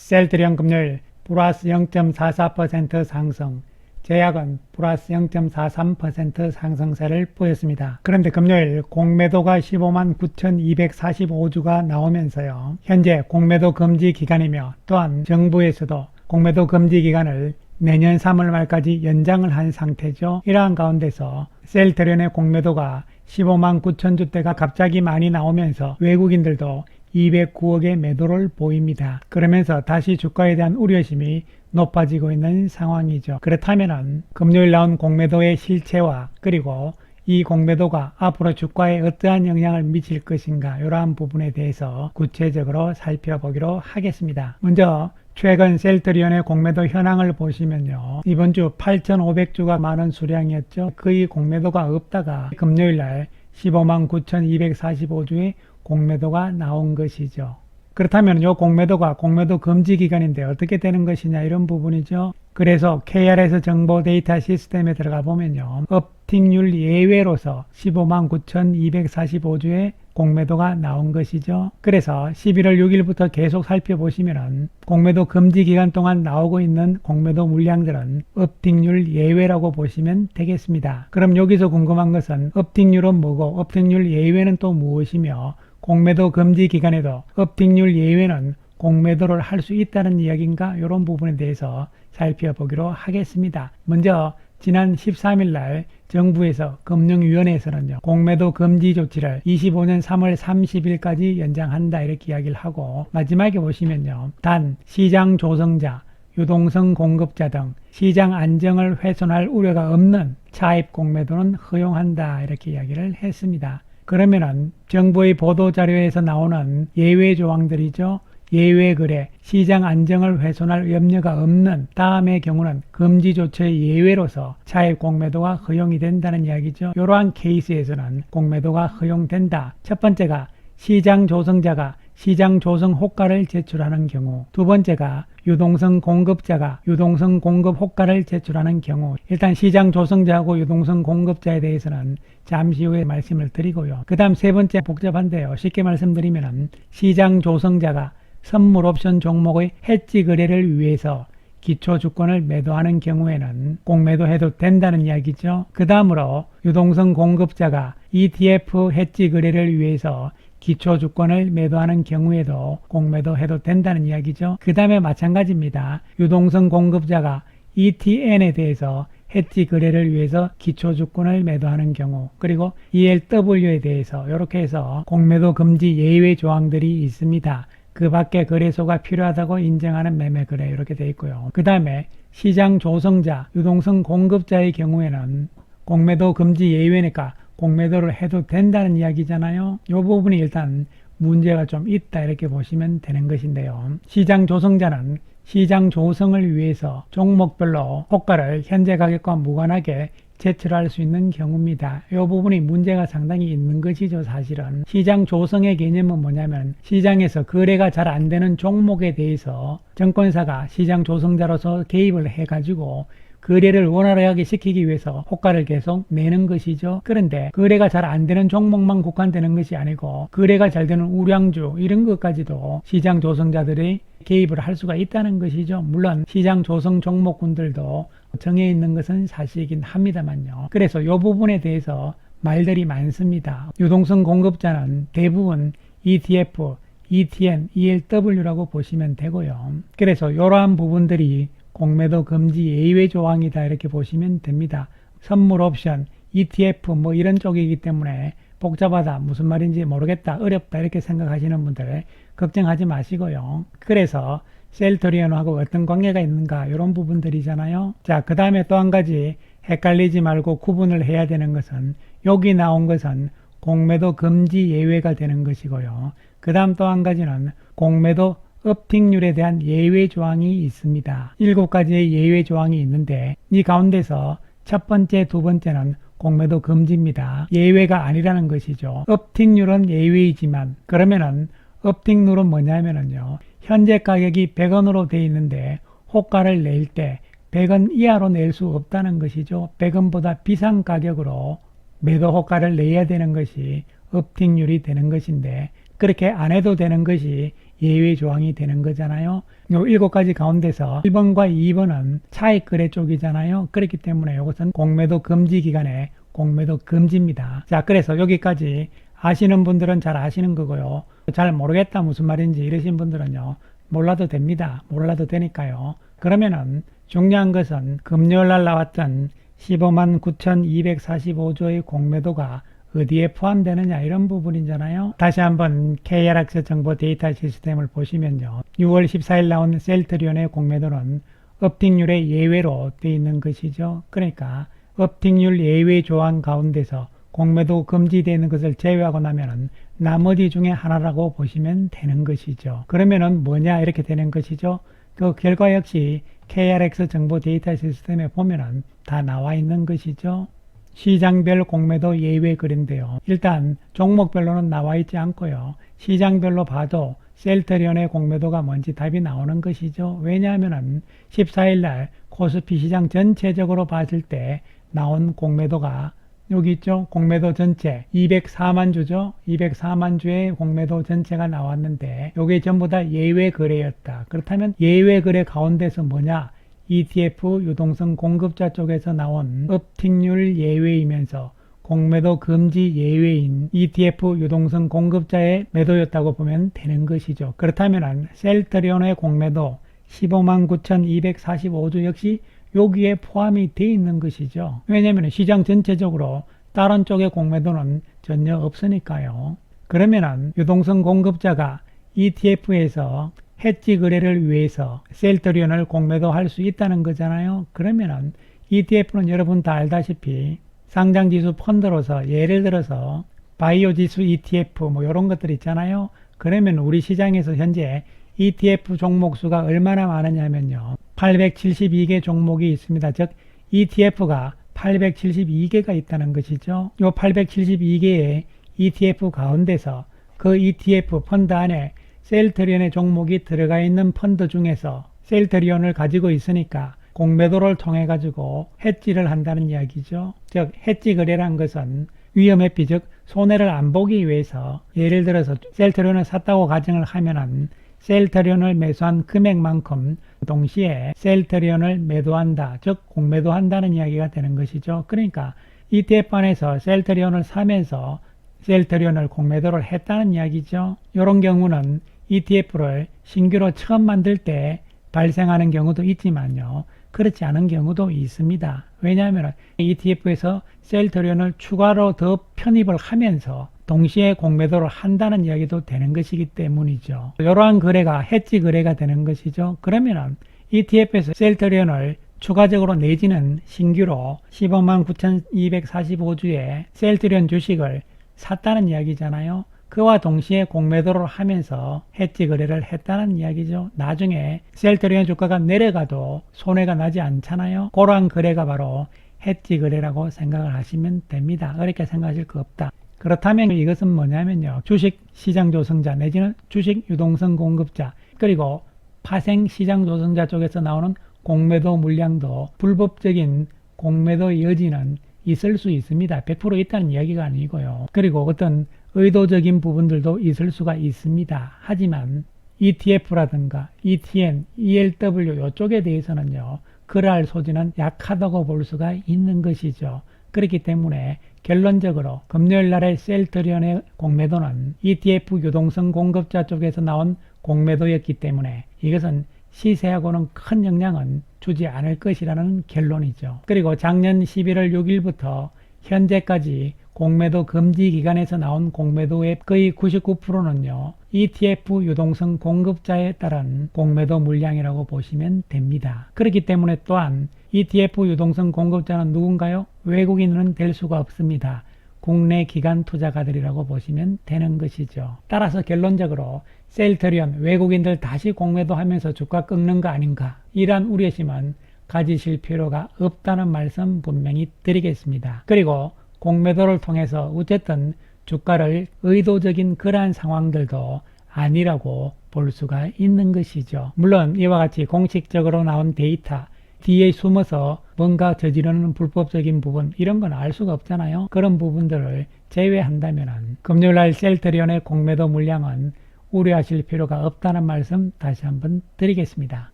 셀트리온 금요일 플러스 0.44% 상승, 제약은 플러스 0.43% 상승세를 보였습니다. 그런데 금요일 공매도가 15만 9,245주가 나오면서요, 현재 공매도 금지 기간이며 또한 정부에서도 공매도 금지 기간을 내년 3월 말까지 연장을 한 상태죠. 이러한 가운데서 셀트리온의 공매도가 15만 9천주대가 갑자기 많이 나오면서 외국인들도 209억의 매도를 보입니다. 그러면서 다시 주가에 대한 우려심이 높아지고 있는 상황이죠. 그렇다면 금요일 나온 공매도의 실체와 그리고 이 공매도가 앞으로 주가에 어떠한 영향을 미칠 것인가, 이러한 부분에 대해서 구체적으로 살펴보기로 하겠습니다. 먼저 최근 셀트리온의 공매도 현황을 보시면요, 이번 주 8,500주가 많은 수량이었죠. 거의 공매도가 없다가 금요일날 15만 9,245주의 공매도가 나온 것이죠. 그렇다면 이 공매도가 공매도 금지 기간인데 어떻게 되는 것이냐, 이런 부분이죠. 그래서 KRS 정보 데이터 시스템에 들어가 보면요, 업틱률 예외로서 15만 9,245주의 공매도가 나온 것이죠. 그래서 11월 6일부터 계속 살펴보시면은 공매도 금지 기간 동안 나오고 있는 공매도 물량들은 업틱률 예외라고 보시면 되겠습니다. 그럼 여기서 궁금한 것은 업틱률은 뭐고 업틱률 예외는 또 무엇이며 공매도 금지 기간에도 업틱률 예외는 공매도를 할 수 있다는 이야기인가, 이런 부분에 대해서 살펴보기로 하겠습니다. 먼저 지난 13일 날 정부에서 금융위원회에서는요, 공매도 금지 조치를 25년 3월 30일까지 연장한다, 이렇게 이야기를 하고, 마지막에 보시면요, 단 시장 조성자, 유동성 공급자 등 시장 안정을 훼손할 우려가 없는 차입 공매도는 허용한다, 이렇게 이야기를 했습니다. 그러면은 정부의 보도자료에서 나오는 예외 조항들이죠. 예외 거래, 시장 안정을 훼손할 염려가 없는 다음의 경우는 금지 조치의 예외로서 차입 공매도가 허용이 된다는 이야기죠. 이러한 케이스에서는 공매도가 허용된다. 첫 번째가 시장 조성자가 시장 조성 호가를 제출하는 경우, 두 번째가 유동성 공급자가 유동성 공급 호가를 제출하는 경우. 일단 시장 조성자하고 유동성 공급자에 대해서는 잠시 후에 말씀을 드리고요. 그 다음 세 번째 복잡한데요, 쉽게 말씀드리면 시장 조성자가 선물 옵션 종목의 해지 거래를 위해서 기초주권을 매도하는 경우에는 공매도해도 된다는 이야기죠. 그 다음으로 유동성 공급자가 ETF 해지 거래를 위해서 기초주권을 매도하는 경우에도 공매도해도 된다는 이야기죠. 그 다음에 마찬가지입니다. 유동성 공급자가 ETN에 대해서 해지 거래를 위해서 기초주권을 매도하는 경우, 그리고 ELW에 대해서 이렇게 해서 공매도 금지 예외 조항들이 있습니다. 그 밖에 거래소가 필요하다고 인정하는 매매 거래, 이렇게 되어 있고요. 그 다음에 시장 조성자, 유동성 공급자의 경우에는 공매도 금지 예외니까 공매도를 해도 된다는 이야기잖아요. 이 부분이 일단 문제가 좀 있다, 이렇게 보시면 되는 것인데요. 시장 조성자는 시장 조성을 위해서 종목별로 호가를 현재 가격과 무관하게 제출할 수 있는 경우입니다. 이 부분이 문제가 상당히 있는 것이죠. 사실은 시장 조성의 개념은 뭐냐면 시장에서 거래가 잘 안 되는 종목에 대해서 증권사가 시장 조성자로서 개입을 해가지고 거래를 원활하게 시키기 위해서 호가를 계속 내는 것이죠. 그런데 거래가 잘 안 되는 종목만 국한되는 것이 아니고 거래가 잘 되는 우량주, 이런 것까지도 시장 조성자들이 개입을 할 수가 있다는 것이죠. 물론 시장 조성 종목군들도 정해 있는 것은 사실이긴 합니다만요. 그래서 이 부분에 대해서 말들이 많습니다. 유동성 공급자는 대부분 ETF, ETN, ELW라고 보시면 되고요. 그래서 이러한 부분들이 공매도 금지 예외 조항이다, 이렇게 보시면 됩니다. 선물 옵션, ETF 뭐 이런 쪽이기 때문에 복잡하다, 무슨 말인지 모르겠다, 어렵다, 이렇게 생각하시는 분들 걱정하지 마시고요. 그래서 셀트리온하고 어떤 관계가 있는가, 이런 부분들이잖아요. 자, 그 다음에 또 한 가지 헷갈리지 말고 구분을 해야 되는 것은, 여기 나온 것은 공매도 금지 예외가 되는 것이고요. 그 다음 또 한 가지는 공매도 업틱률에 대한 예외 조항이 있습니다. 7가지의 예외 조항이 있는데 이 가운데서 첫 번째, 두 번째는 공매도 금지입니다. 예외가 아니라는 것이죠. 업틱률은 예외이지만, 그러면은 업틱률은 뭐냐면요, 현재 가격이 100원으로 되어 있는데 호가를 낼 때 100원 이하로 낼 수 없다는 것이죠. 100원보다 비싼 가격으로 매도 호가를 내야 되는 것이 업틱률이 되는 것인데, 그렇게 안 해도 되는 것이 예외 조항이 되는 거잖아요. 요 7가지 가운데서 1번과 2번은 차익 거래 쪽이잖아요. 그렇기 때문에 이것은 공매도 금지 기간에 공매도 금지입니다. 자, 그래서 여기까지 아시는 분들은 잘 아시는 거고요. 잘 모르겠다 무슨 말인지 이러신 분들은요, 몰라도 됩니다. 몰라도 되니까요. 그러면은 중요한 것은 금요일 날 나왔던 15만 9,245조의 공매도가 어디에 포함되느냐 이런 부분이잖아요. 다시 한번 KRX 정보 데이터 시스템을 보시면요, 6월 14일 나온 셀트리온의 공매도는 업팅률의 예외로 되어 있는 것이죠. 그러니까 업팅률 예외 조항 가운데서 공매도 금지되는 것을 제외하고 나면은 나머지 중에 하나라고 보시면 되는 것이죠. 그러면은 뭐냐 이렇게 되는 것이죠. 그 결과 역시 KRX 정보 데이터 시스템에 보면은 다 나와 있는 것이죠. 시장별 공매도 예외 글인데요. 일단 종목별로는 나와 있지 않고요. 시장별로 봐도 셀트리온의 공매도가 뭔지 답이 나오는 것이죠. 왜냐하면 14일 날 코스피 시장 전체적으로 봤을 때 나온 공매도가 여기 있죠. 공매도 전체 204만 주죠. 204만 주의 공매도 전체가 나왔는데 이게 전부 다 예외 거래였다. 그렇다면 예외 거래 가운데서 뭐냐? ETF 유동성 공급자 쪽에서 나온 업팅률 예외이면서 공매도 금지 예외인 ETF 유동성 공급자의 매도였다고 보면 되는 것이죠. 그렇다면 셀트리온의 공매도 15만 9,245주 역시 여기에 포함이 되어 있는 것이죠. 왜냐하면 시장 전체적으로 다른 쪽의 공매도는 전혀 없으니까요. 그러면은 유동성 공급자가 ETF에서 해지 거래를 위해서 셀트리온을 공매도할 수 있다는 거잖아요. 그러면은 ETF는 여러분 다 알다시피 상장지수 펀드로서 예를 들어서 바이오 지수 ETF 뭐 이런 것들 있잖아요. 그러면 우리 시장에서 현재 ETF 종목 수가 얼마나 많으냐면요, 872개 종목이 있습니다. 즉 ETF가 872개가 있다는 것이죠. 이 872개의 ETF 가운데서 그 ETF 펀드 안에 셀트리온의 종목이 들어가 있는 펀드 중에서 셀트리온을 가지고 있으니까 공매도를 통해 가지고 해지를 한다는 이야기죠. 즉 해지 거래란 것은 위험 회피, 즉 손해를 안 보기 위해서 예를 들어서 셀트리온을 샀다고 가정을 하면은 셀트리온을 매수한 금액만큼 동시에 셀트리온을 매도한다, 즉 공매도한다는 이야기가 되는 것이죠. 그러니까 ETF 안에서 셀트리온을 사면서 셀트리온을 공매도를 했다는 이야기죠. 이런 경우는 ETF를 신규로 처음 만들 때 발생하는 경우도 있지만요, 그렇지 않은 경우도 있습니다. 왜냐하면 ETF에서 셀트리온을 추가로 더 편입을 하면서 동시에 공매도를 한다는 이야기도 되는 것이기 때문이죠. 이러한 거래가 해지 거래가 되는 것이죠. 그러면 ETF에서 셀트리온을 추가적으로 내지는 신규로 15만 9,245주의 셀트리온 주식을 샀다는 이야기잖아요. 그와 동시에 공매도를 하면서 해지 거래를 했다는 이야기죠. 나중에 셀트리온 주가가 내려가도 손해가 나지 않잖아요. 그러한 거래가 바로 해지 거래라고 생각을 하시면 됩니다. 어렵게 생각하실 거 없다. 그렇다면 이것은 뭐냐면요, 주식 시장 조성자 내지는 주식 유동성 공급자 그리고 파생 시장 조성자 쪽에서 나오는 공매도 물량도 불법적인 공매도 여지는 있을 수 있습니다. 100% 있다는 이야기가 아니고요. 그리고 어떤 의도적인 부분들도 있을 수가 있습니다. 하지만 ETF라든가 ETN, ELW 이쪽에 대해서는요, 그러할 소지는 약하다고 볼 수가 있는 것이죠. 그렇기 때문에 결론적으로 금요일 날의 셀트리온의 공매도는 ETF 유동성 공급자 쪽에서 나온 공매도였기 때문에 이것은 시세하고는 큰 영향은 주지 않을 것이라는 결론이죠. 그리고 작년 11월 6일부터 현재까지 공매도 금지 기간에서 나온 공매도의 거의 99%는요, ETF 유동성 공급자에 따른 공매도 물량이라고 보시면 됩니다. 그렇기 때문에 또한 ETF 유동성 공급자는 누군가요? 외국인은 될 수가 없습니다. 국내 기관 투자가들이라고 보시면 되는 것이죠. 따라서 결론적으로 셀트리온 외국인들 다시 공매도하면서 주가 꺾는 거 아닌가, 이러한 우려심은 가지실 필요가 없다는 말씀 분명히 드리겠습니다. 그리고 공매도를 통해서 어쨌든 주가를 의도적인 그러한 상황들도 아니라고 볼 수가 있는 것이죠. 물론 이와 같이 공식적으로 나온 데이터 뒤에 숨어서 뭔가 저지르는 불법적인 부분 이런 건 알 수가 없잖아요. 그런 부분들을 제외한다면 금요일날 셀트리온의 공매도 물량은 우려하실 필요가 없다는 말씀 다시 한번 드리겠습니다.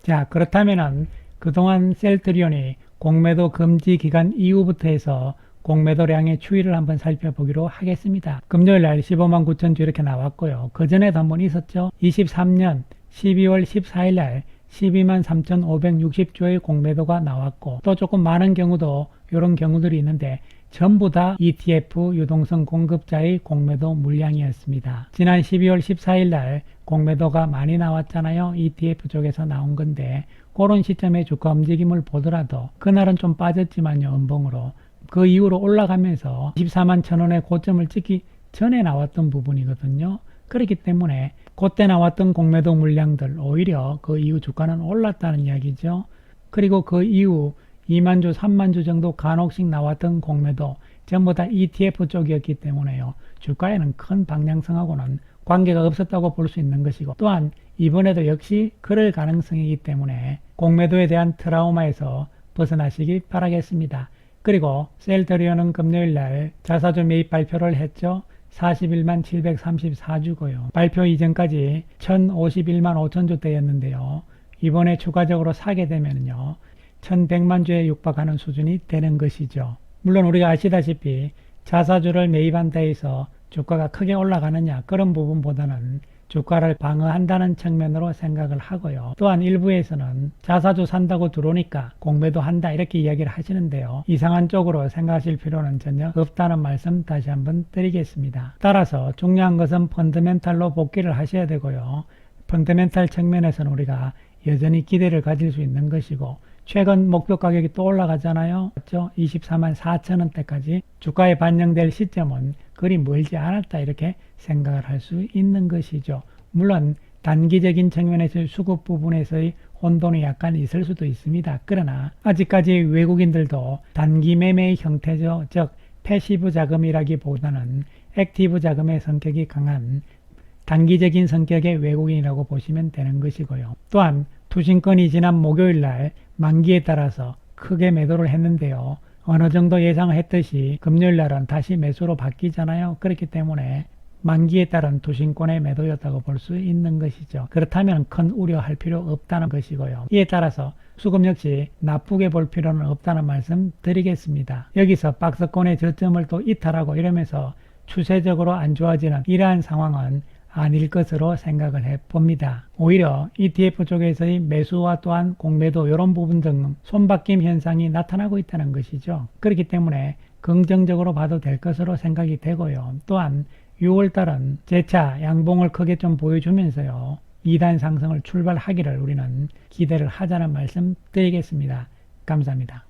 자, 그렇다면은 그동안 셀트리온이 공매도 금지 기간 이후부터 해서 공매도량의 추이를 한번 살펴보기로 하겠습니다. 금요일날 15만 9천 주 이렇게 나왔고요. 그 전에도 한번 있었죠. 23년 12월 14일날 12만 3,560조의 공매도가 나왔고, 또 조금 많은 경우도 이런 경우들이 있는데 전부 다 ETF 유동성 공급자의 공매도 물량이었습니다. 지난 12월 14일 날 공매도가 많이 나왔잖아요. ETF 쪽에서 나온 건데, 그런 시점에 주가 움직임을 보더라도 그날은 좀 빠졌지만요, 음봉으로. 그 이후로 올라가면서 24만 1,000원의 고점을 찍기 전에 나왔던 부분이거든요. 그렇기 때문에 그때 나왔던 공매도 물량들, 오히려 그 이후 주가는 올랐다는 이야기죠. 그리고 그 이후 2만 주, 3만 주 정도 간혹씩 나왔던 공매도 전부 다 ETF 쪽이었기 때문에요. 주가에는 큰 방향성하고는 관계가 없었다고 볼 수 있는 것이고, 또한 이번에도 역시 그럴 가능성이기 때문에 공매도에 대한 트라우마에서 벗어나시기 바라겠습니다. 그리고 셀트리온은 금요일날 자사주 매입 발표를 했죠. 41만 734주고요. 발표 이전까지 1051만 5천주대였는데요. 이번에 추가적으로 사게 되면요, 1100만 주에 육박하는 수준이 되는 것이죠. 물론 우리가 아시다시피 자사주를 매입한다 해서 주가가 크게 올라가느냐, 그런 부분보다는 주가를 방어한다는 측면으로 생각을 하고요. 또한 일부에서는 자사주 산다고 들어오니까 공매도 한다 이렇게 이야기를 하시는데요. 이상한 쪽으로 생각하실 필요는 전혀 없다는 말씀 다시 한번 드리겠습니다. 따라서 중요한 것은 펀더멘탈로 복귀를 하셔야 되고요. 펀더멘탈 측면에서는 우리가 여전히 기대를 가질 수 있는 것이고, 최근 목표 가격이 또 올라가잖아요. 그렇죠? 24만 4천원대까지 주가에 반영될 시점은 그리 멀지 않았다 이렇게 생각을 할 수 있는 것이죠. 물론 단기적인 측면에서의 수급 부분에서의 혼돈이 약간 있을 수도 있습니다. 그러나 아직까지 외국인들도 단기 매매의 형태죠. 즉 패시브 자금이라기보다는 액티브 자금의 성격이 강한 단기적인 성격의 외국인이라고 보시면 되는 것이고요. 또한 투신권이 지난 목요일날 만기에 따라서 크게 매도를 했는데요. 어느 정도 예상을 했듯이 금요일날은 다시 매수로 바뀌잖아요. 그렇기 때문에 만기에 따른 투신권의 매도였다고 볼 수 있는 것이죠. 그렇다면 큰 우려할 필요 없다는 것이고요. 이에 따라서 수급 역시 나쁘게 볼 필요는 없다는 말씀 드리겠습니다. 여기서 박스권의 저점을 또 이탈하고 이러면서 추세적으로 안 좋아지는 이러한 상황은 아닐 것으로 생각을 해봅니다. 오히려 ETF 쪽에서의 매수와 또한 공매도 이런 부분 등 손바뀜 현상이 나타나고 있다는 것이죠. 그렇기 때문에 긍정적으로 봐도 될 것으로 생각이 되고요. 또한 6월달은 재차 양봉을 크게 좀 보여주면서요, 2단 상승을 출발하기를 우리는 기대를 하자는 말씀 드리겠습니다. 감사합니다.